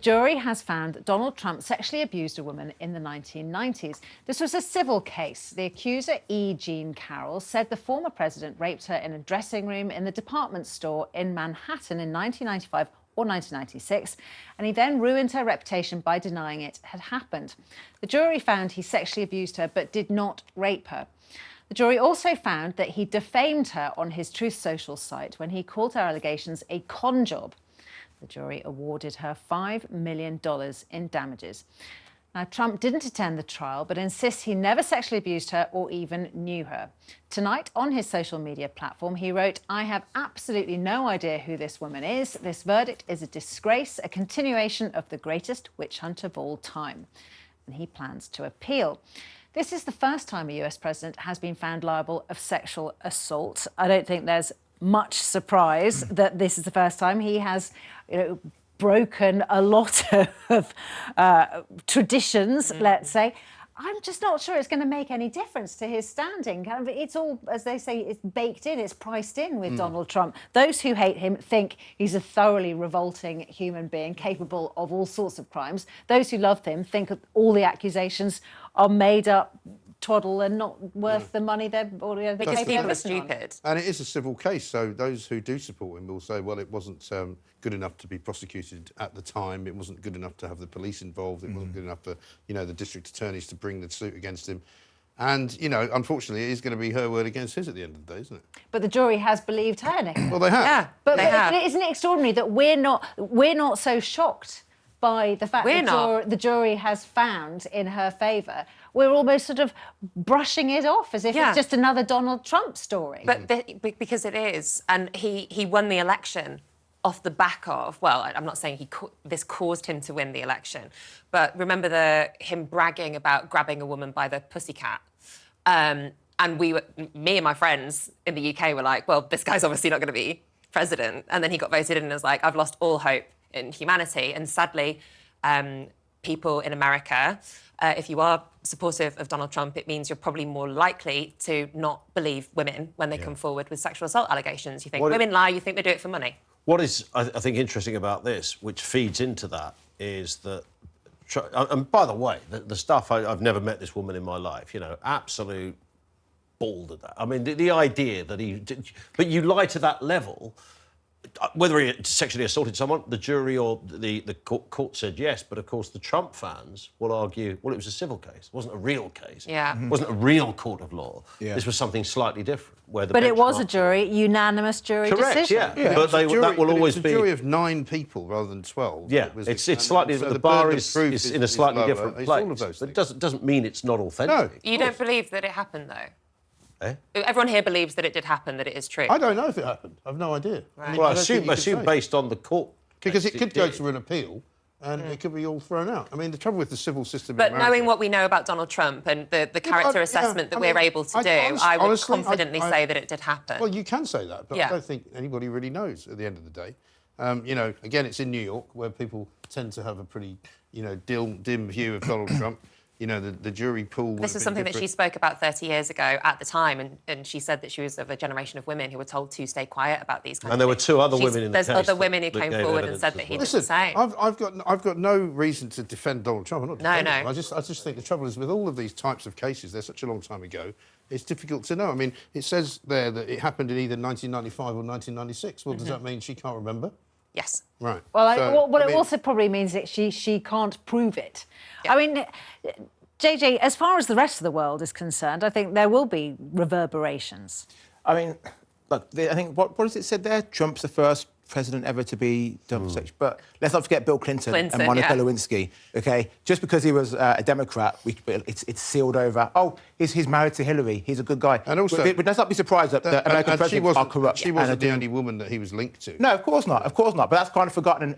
jury has found that Donald Trump sexually abused a woman in the 1990s. This was a civil case. The accuser, E Jean Carroll, said the former president raped her in a dressing room in the department store in Manhattan in 1995 or 1996, and he then ruined her reputation by denying it had happened. The jury found he sexually abused her but did not rape her. The jury also found that he defamed her on his Truth Social site when he called her allegations a con job. The jury awarded her $5 million in damages. Now, Trump didn't attend the trial, but insists he never sexually abused her or even knew her. Tonight, on his social media platform, he wrote, "I have absolutely no idea who this woman is. This verdict is a disgrace, a continuation of the greatest witch hunt of all time." And he plans to appeal. This is the first time a US president has been found liable of sexual assault. I don't think there's much surprise that this is the first time. He has, broken a lot of traditions, let's say. I'm just not sure it's going to make any difference to his standing. It's all, as they say, it's baked in, it's priced in with Donald Trump. Those who hate him think he's a thoroughly revolting human being capable of all sorts of crimes. Those who love him think all the accusations are made up twaddle and not worth the money they're Because people are stupid. And it is a civil case, so those who do support him will say, well, it wasn't good enough to be prosecuted at the time, it wasn't good enough to have the police involved, it wasn't good enough for, the district attorneys to bring the suit against him. And, unfortunately, it is going to be her word against his at the end of the day, isn't it? But the jury has believed her, Nick. Well, they have. Yeah, but they have. Isn't it extraordinary that we're not so shocked by the fact that the jury has found in her favour? We're almost sort of brushing it off as if it's just another Donald Trump story. But because it is, and he won the election off the back of, well, I'm not saying this caused him to win the election, but remember him bragging about grabbing a woman by the pussycat. And me and my friends in the UK were like, well, this guy's obviously not going to be president. And then he got voted in and was like, I've lost all hope in humanity. And sadly, people in America, if you are supportive of Donald Trump, it means you're probably more likely to not believe women when they come forward with sexual assault allegations. You think women lie, you think they do it for money. What is, I think, interesting about this, which feeds into that, is that, and by the way, the stuff, I've never met this woman in my life, absolute bald at that. I mean, the idea that but you lie to that level, whether he sexually assaulted someone, the jury or the court said yes, but of course the Trump fans will argue, well, it was a civil case. It wasn't a real case. Yeah. It wasn't a real court of law. Yeah. This was something slightly different. But it was a unanimous jury decision. Yeah. But that will always be... a jury of 9 people rather than 12. Yeah, it's slightly... So the bar is in a slightly different place. All of those things. But it doesn't mean it's not authentic. No. You don't believe that it happened, though? Everyone here believes that it did happen, that it is true. I don't know if it happened. I've no idea. Right. Well, I assume based on the court... Because it could go to an appeal and it could be all thrown out. I mean, the trouble with the civil system... But knowing what we know about Donald Trump and the character assessment that we're able to do, I would confidently say that it did happen. Well, you can say that, but I don't think anybody really knows at the end of the day. Again, it's in New York, where people tend to have a pretty, dim view of Donald Trump. The jury pool... This is something that she spoke about 30 years ago at the time, and she said that she was of a generation of women who were told to stay quiet about these kinds of things. And there were 2 other women in the case. There's other women who came forward and said that he did the same. I've got no reason to defend Donald Trump. I'm not defending him. I just think the trouble is with all of these types of cases, they're such a long time ago, it's difficult to know. I mean, it says there that it happened in either 1995 or 1996. Well, does that mean she can't remember? Yes. Right. Well, it also probably means that she can't prove it. Yeah. I mean, JJ, as far as the rest of the world is concerned, I think there will be reverberations. I mean, look, I think, what is it said there? Trump's the first president ever to be done for sex. But let's not forget Bill Clinton and Monica Lewinsky, OK? Just because he was a Democrat, it's sealed over. Oh, he's married to Hillary. He's a good guy. And also... But let's not be surprised that American presidents are corrupt. She wasn't the only woman that he was linked to. No, of course not. Of course not. But that's kind of forgotten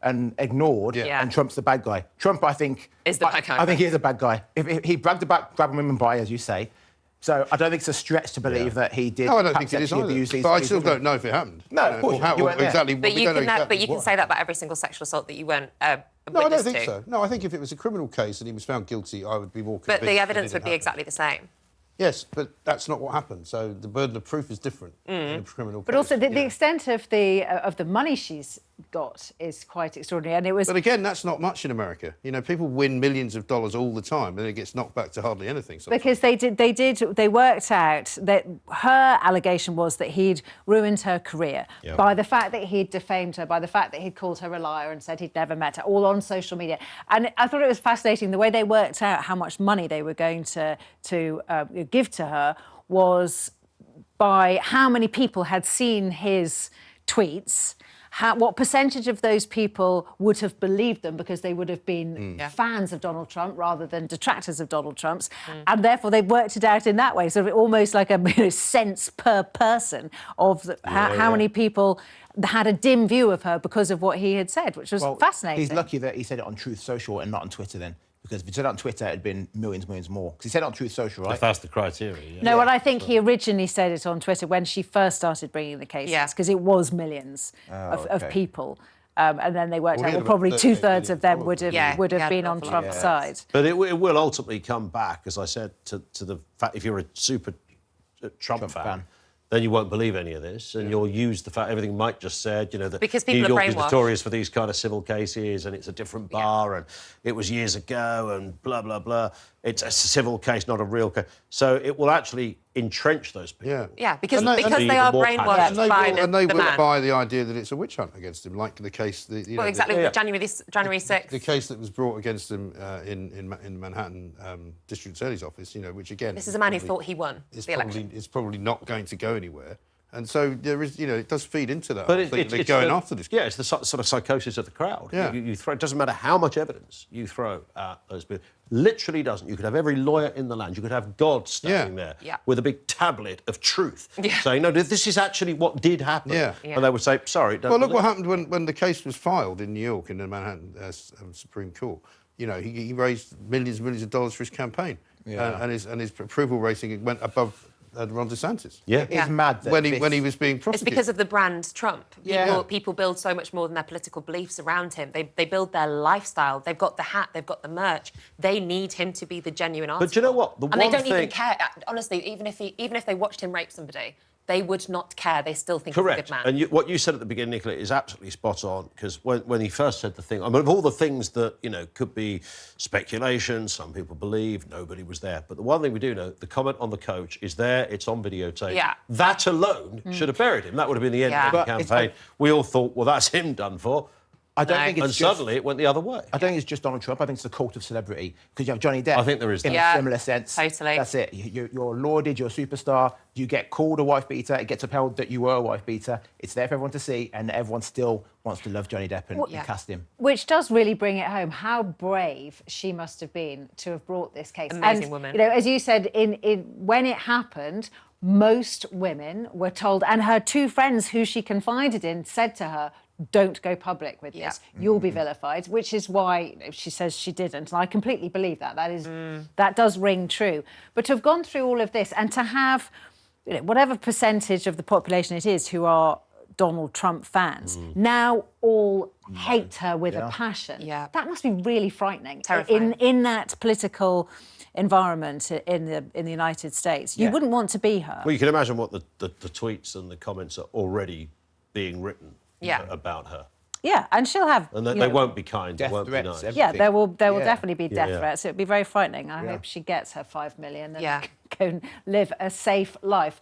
and ignored. Yeah. And Trump's the bad guy. Trump, I think... is the bad guy. I think he is a bad guy. If he bragged about grabbing women by, as you say... So I don't think it's a stretch to believe that he did. No, I don't think it is either. But I still don't know if it happened. No, of course you weren't exactly. But you can say that about every single sexual assault that you weren't. No, I don't think so. No, I think if it was a criminal case and he was found guilty, I would be more convinced. But the evidence would be exactly the same. Yes, but that's not what happened. So the burden of proof is different in a criminal case. But also the extent of the money she's got is quite extraordinary. And it was... But again, that's not much in America. You know, people win millions of dollars all the time, and it gets knocked back to hardly anything. Sometimes. Because they worked out that her allegation was that he'd ruined her career by the fact that he'd defamed her, by the fact that he'd called her a liar and said he'd never met her, all on social media. And I thought it was fascinating the way they worked out how much money they were going to give to her was by how many people had seen his tweets. What percentage of those people would have believed them because they would have been fans of Donald Trump rather than detractors of Donald Trump's, and therefore they worked it out in that way, sort of almost like a sense per person of how many people had a dim view of her because of what he had said, which was fascinating. He's lucky that he said it on Truth Social and not on Twitter then. Because if he said it on Twitter, it'd been millions more. Because he said it on Truth Social, right? If that's the criteria, No, well, I think he originally said it on Twitter when she first started bringing the cases, because it was millions of people. And then they worked out, well, probably two-thirds of them would have been on Trump's side. But it will ultimately come back, as I said, to the fact if you're a super Trump fan, then you won't believe any of this, and you'll use the fact everything Mike just said, you know, that because people New are York is brainwashed. notorious for these kind of civil cases, and it's a different bar, and it was years ago, and blah, blah, blah. It's a civil case, not a real case. So it will actually entrench those people. Yeah, because they are brainwashed by the man. And they will buy the idea that it's a witch hunt against him, like the case... January 6th. The case that was brought against him in Manhattan District Attorney's Office, you know, which again... This is a man who thought he won the election. It's probably not going to go anywhere. And so there is, you know, it does feed into that. But they're going after this. Yeah, it's the sort of psychosis of the crowd. Yeah. You throw, it doesn't matter how much evidence you throw at those people. Literally doesn't. You could have every lawyer in the land. You could have God standing there with a big tablet of truth saying, no, this is actually what did happen. And they would say, sorry, don't. Well, look what happened when the case was filed in New York in the Manhattan Supreme Court. You know, he raised millions of dollars for his campaign. And his approval rating went above Ron DeSantis. It's mad that when he was being prosecuted. It's because of the brand Trump. People build so much more than their political beliefs around him. They build their lifestyle. They've got the hat. They've got the merch. They need him to be the genuine article. But do you know what? They don't even care. Honestly, even if they watched him rape somebody, they would not care. They still think he's a good man. And what you said at the beginning, Nicola, is absolutely spot on, because when he first said the thing, I mean, of all the things that, you know, could be speculation, some people believe, nobody was there. But the one thing we do know, the comment on the coach is there, it's on videotape. That alone should have buried him. That would have been the end of the campaign. We all thought, well, that's him done for. I don't think it's suddenly it went the other way. I don't think it's just Donald Trump. I think it's the cult of celebrity. Because you have Johnny Depp. I think there is in a similar sense. Totally. That's it. You're lauded, you're a superstar. You get called a wife beater. It gets upheld that you were a wife beater. It's there for everyone to see, and everyone still wants to love Johnny Depp and cast him. Which does really bring it home how brave she must have been to have brought this case. Amazing woman. You know, as you said, when it happened, most women were told, and her two friends who she confided in said to her, don't go public with this. You'll be vilified, which is why she says she didn't. And I completely believe that. That does ring true. But to have gone through all of this and to have, you know, whatever percentage of the population it is who are Donald Trump fans, now all hate her with a passion. That must be really frightening. Terrifying. In that political environment in the United States. You wouldn't want to be her. Well, you can imagine what the tweets and the comments are already being written about her. Yeah, and she'll have... And they won't be kind, they won't be threats, nice. everything. Yeah, there will definitely be death threats. It would be very frightening. I hope she gets her $5 million and go and live a safe life.